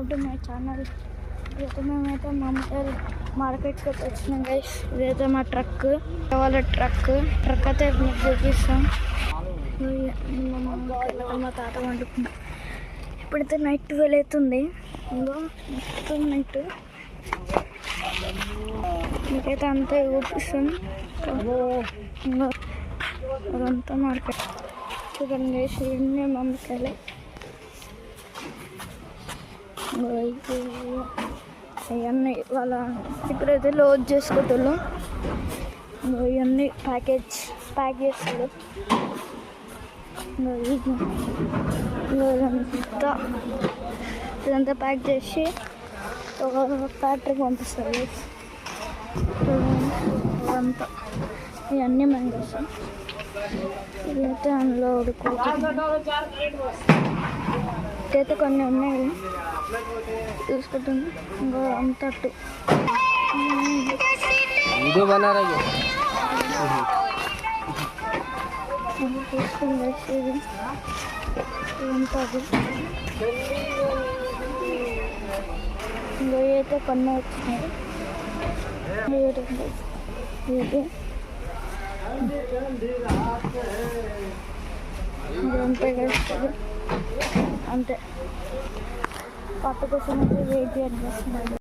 Welcome to my channel. ఇదైతే మేమైతే మమతాల్ మార్కెట్కి వచ్చినాం గైస్. ఇదైతే మా ట్రక్, వాళ్ళ ట్రక్ అయితే మీకు చూపిస్తాం. మా తాత వండుకుంటాం. ఇప్పుడైతే నైట్ 12 అవుతుంది. ఇంకో మొత్తం నైట్ మీకైతే అంతా చూపిస్తాం. అదంతా మార్కెట్ చూడండి గైస్. ఇవన్నీ మామిడికాయలే. ఇవన్నీ వాళ్ళ ఇప్పుడైతే లోడ్ చేసుకుంటున్నాం. ఇవన్నీ ప్యాక్ చేస్తారు. ఇదంతా ప్యాక్ చేసి ఒక ఫ్యాక్టరీకి పంపిస్తారు. అదంతా ఇవన్నీ మనం చేస్తాం. ఇదైతే అందులో అయితే కొన్ని ఉన్నాయి చూసుకుంటుంది. ఇంకో అంతా చూసుకుంది ఇదంతా ఇంకో అయితే కొన్ని వచ్చినాయి. ఇదంతా కలుస్తుంది. అంతే పట్టు కోసం అయితే వెయిట్ చేస్తున్నాను.